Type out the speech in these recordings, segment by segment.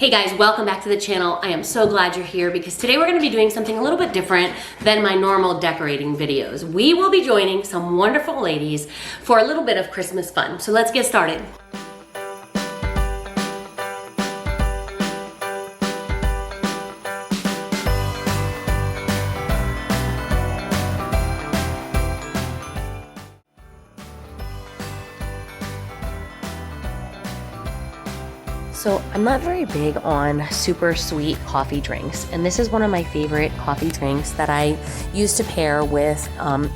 Hey guys, welcome back to the channel. I am so glad you're here because today we're going to be doing something a little bit different than my normal decorating videos. We will be joining some wonderful ladies for a little bit of Christmas fun. So let's get started. So I'm not very big on super sweet coffee drinks, and this is one of my favorite coffee drinks that I use to pair with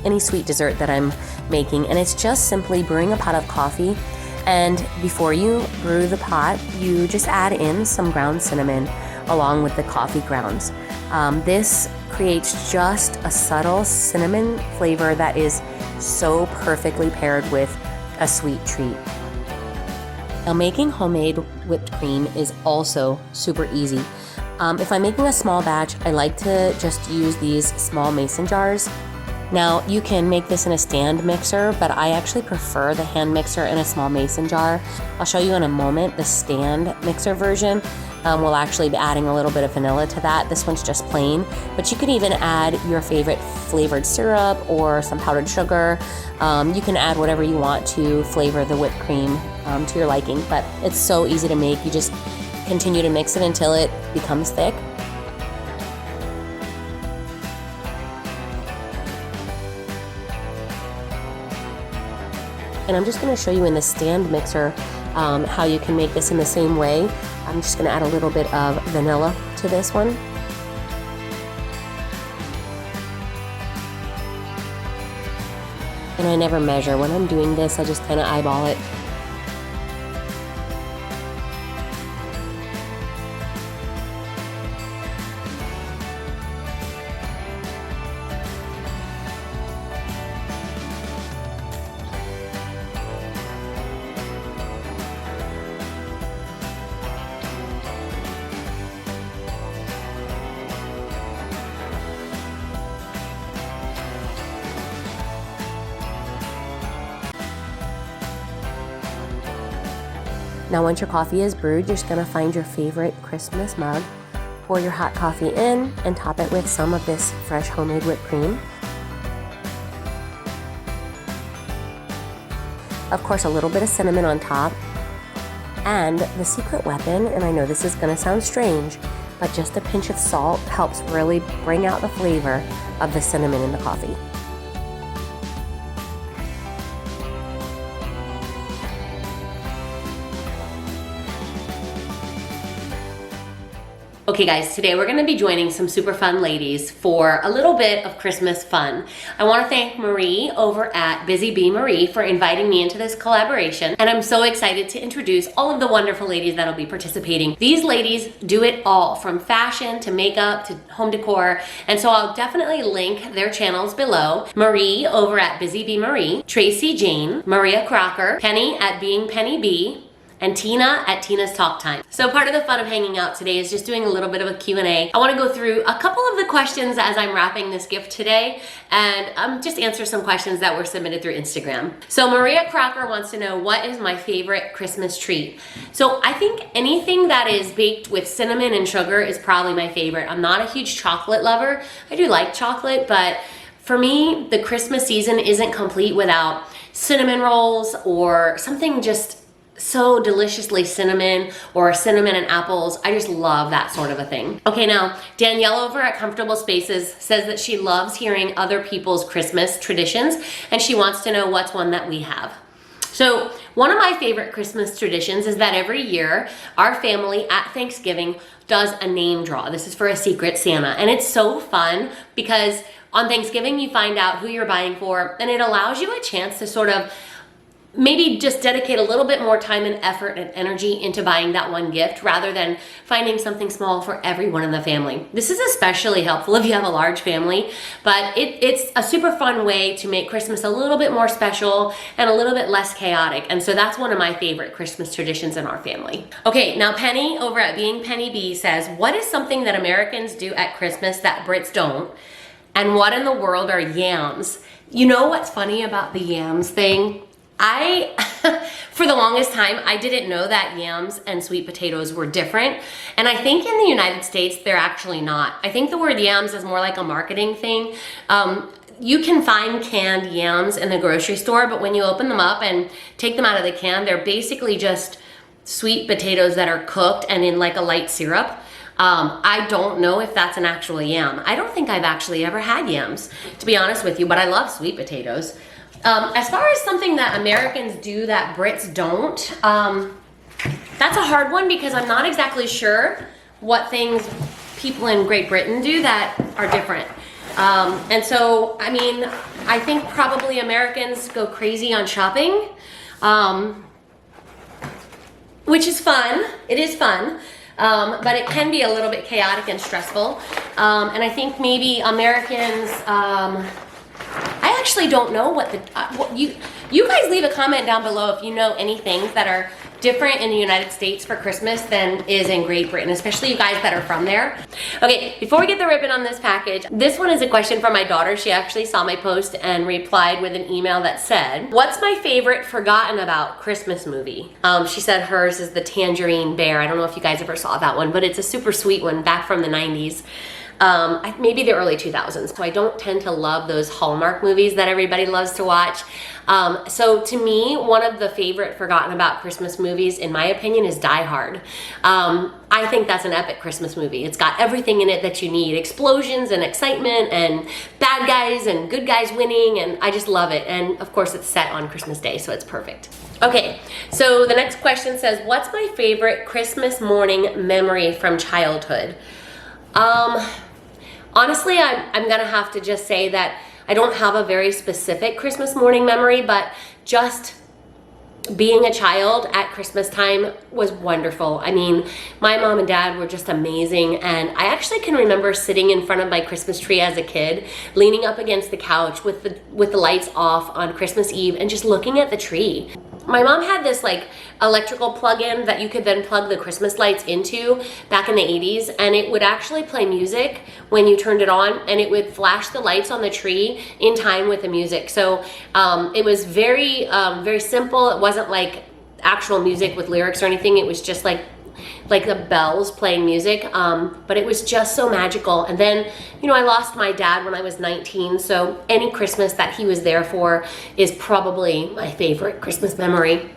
any sweet dessert that I'm making. And it's just simply brewing a pot of coffee, and before you brew the pot, you just add in some ground cinnamon along with the coffee grounds. This creates just a subtle cinnamon flavor that is so perfectly paired with a sweet treat. Now, making homemade whipped cream is also super easy. If I'm making a small batch, I like to just use these small mason jars. Now, you can make this in a stand mixer, but I actually prefer the hand mixer in a small mason jar. I'll show you in a moment the stand mixer version. We'll actually be adding a little bit of vanilla to that. This one's just plain, but you can even add your favorite flavored syrup or some powdered sugar. You can add whatever you want to flavor the whipped cream to your liking, but it's so easy to make. You just continue to mix it until it becomes thick. And I'm just going to show you in the stand mixer how you can make this in the same way. I'm just going to add a little bit of vanilla to this one. And I never measure. When I'm doing this, I just kind of eyeball it. Now, once your coffee is brewed, you're just gonna find your favorite Christmas mug, pour your hot coffee in, and top it with some of this fresh homemade whipped cream. Of course, a little bit of cinnamon on top. And the secret weapon, and I know this is gonna sound strange, but just a pinch of salt helps really bring out the flavor of the cinnamon in the coffee. Okay guys, today we're gonna be joining some super fun ladies for a little bit of Christmas fun. I wanna thank Marie over at Busy Bee Marie for inviting me into this collaboration, and I'm so excited to introduce all of the wonderful ladies that'll be participating. These ladies do it all, from fashion to makeup to home decor, and so I'll definitely link their channels below. Marie over at Busy Bee Marie, Tracy Jane, Maria Crocker, Penny at Being Penny Bee, and Tina at Tina's Talk Time. So part of the fun of hanging out today is just doing a little bit of a Q&A. I want to go through a couple of the questions as I'm wrapping this gift today, and just answer some questions that were submitted through Instagram. So Maria Crocker wants to know, what is my favorite Christmas treat? So I think anything that is baked with cinnamon and sugar is probably my favorite. I'm not a huge chocolate lover. I do like chocolate, but for me, the Christmas season isn't complete without cinnamon rolls or something just so deliciously cinnamon, or cinnamon and apples. I just love that sort of a thing. Okay, now Danielle over at Comfortable Spaces says that she loves hearing other people's Christmas traditions, and she wants to know what's one that we have. So one of my favorite Christmas traditions is that every year our family at Thanksgiving does a name draw. This is for a Secret Santa, and it's so fun because on Thanksgiving you find out who you're buying for, and it allows you a chance to sort of maybe just dedicate a little bit more time and effort and energy into buying that one gift rather than finding something small for everyone in the family. This is especially helpful if you have a large family, but it's a super fun way to make Christmas a little bit more special and a little bit less chaotic. And so that's one of my favorite Christmas traditions in our family. Okay, now Penny over at Being Penny Bee says, what is something that Americans do at Christmas that Brits don't? And what in the world are yams? You know what's funny about the yams thing? I, for the longest time, I didn't know that yams and sweet potatoes were different. And I think in the United States, they're actually not. I think the word yams is more like a marketing thing. You can find canned yams in the grocery store, but when you open them up and take them out of the can, they're basically just sweet potatoes that are cooked and in like a light syrup. I don't know if that's an actual yam. I don't think I've actually ever had yams, to be honest with you, but I love sweet potatoes. As far as something that Americans do that Brits don't, that's a hard one because I'm not exactly sure what things people in Great Britain do that are different. And so, I mean, I think probably Americans go crazy on shopping, which is fun. It is fun. But it can be a little bit chaotic and stressful. And I think maybe Americans, I actually don't know what you guys leave a comment down below if you know any things that are different in the United States for Christmas than is in Great Britain, especially you guys that are from there. Okay, before we get the ribbon on this package, this one is a question from my daughter. She actually saw my post and replied with an email that said, "What's my favorite forgotten about Christmas movie?" She said hers is the Tangerine Bear. I don't know if you guys ever saw that one, but it's a super sweet one back from the 90s. Maybe the early 2000s. So I don't tend to love those Hallmark movies that everybody loves to watch. So to me, one of the favorite forgotten about Christmas movies, in my opinion, is Die Hard. I think that's an epic Christmas movie. It's got everything in it that you need. Explosions and excitement and bad guys and good guys winning, and I just love it. And of course it's set on Christmas Day, so it's perfect. Okay, so the next question says, what's my favorite Christmas morning memory from childhood? Honestly, I'm gonna have to just say that I don't have a very specific Christmas morning memory, but just being a child at Christmas time was wonderful. I mean, my mom and dad were just amazing, and I actually can remember sitting in front of my Christmas tree as a kid, leaning up against the couch with the lights off on Christmas Eve and just looking at the tree. My mom had this like electrical plug-in that you could then plug the Christmas lights into back in the 80s, and it would actually play music when you turned it on, and it would flash the lights on the tree in time with the music. So it was very, very simple. It wasn't like actual music with lyrics or anything. It was just like the bells playing music, but it was just so magical. And then, you know, I lost my dad when I was 19, so any Christmas that he was there for is probably my favorite Christmas memory.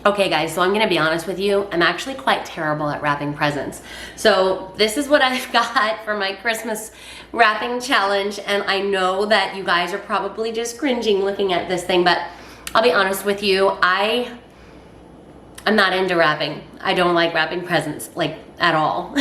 Okay guys, so I'm gonna be honest with you, I'm actually quite terrible at wrapping presents. So this is what I've got for my Christmas wrapping challenge, and I know that you guys are probably just cringing looking at this thing, but I'll be honest with you, I'm not into wrapping. I don't like wrapping presents, like, at all.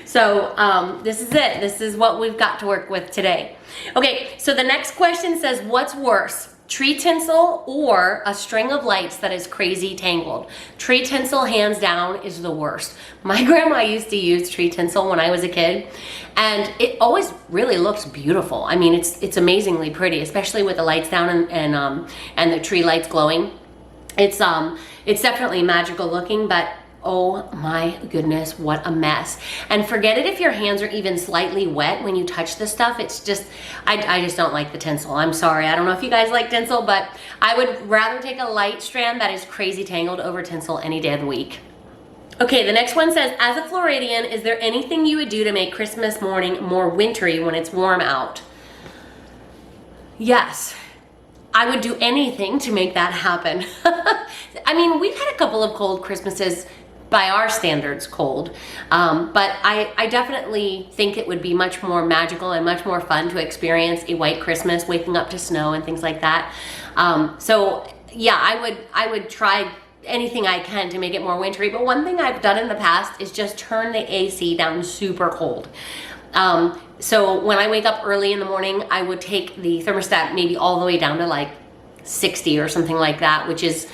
So this is it. This is what we've got to work with today. Okay, so the next question says, what's worse, tree tinsel or a string of lights that is crazy tangled? Tree tinsel, hands down, is the worst. My grandma used to use tree tinsel when I was a kid, and it always really looks beautiful. I mean, it's amazingly pretty, especially with the lights down and the tree lights glowing. It's definitely magical looking, but oh my goodness, what a mess. And forget it if your hands are even slightly wet when you touch this stuff. It's just, I just don't like the tinsel. I'm sorry. I don't know if you guys like tinsel, but I would rather take a light strand that is crazy tangled over tinsel any day of the week. Okay, the next one says, as a Floridian, is there anything you would do to make Christmas morning more wintry when it's warm out? Yes. I would do anything to make that happen. I mean, we've had a couple of cold Christmases, by our standards cold, but I definitely think it would be much more magical and much more fun to experience a white Christmas, waking up to snow and things like that. So yeah, I would try anything I can to make it more wintry, but one thing I've done in the past is just turn the AC down super cold. So when I wake up early in the morning, I would take the thermostat maybe all the way down to like 60 or something like that, which is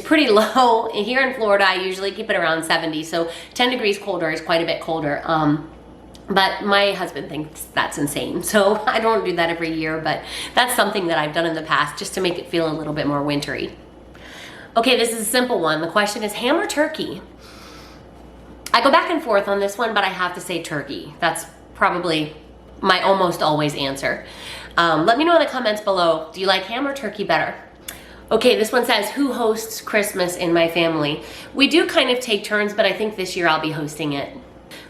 pretty low. Here in Florida, I usually keep it around 70, so 10 degrees colder is quite a bit colder. But my husband thinks that's insane, so I don't do that every year, but that's something that I've done in the past just to make it feel a little bit more wintry. Okay, this is a simple one. The question is ham or turkey? I go back and forth on this one, but I have to say turkey. That's probably my almost always answer. Let me know in the comments below, do you like ham or turkey better? Okay, this one says, who hosts Christmas in my family? We do kind of take turns, but I think this year I'll be hosting it.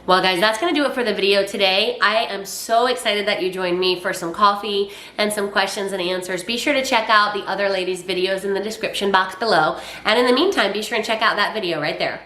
Well guys, that's gonna do it for the video today. I am so excited that you joined me for some coffee and some questions and answers. Be sure to check out the other ladies' videos in the description box below. And in the meantime, be sure and check out that video right there.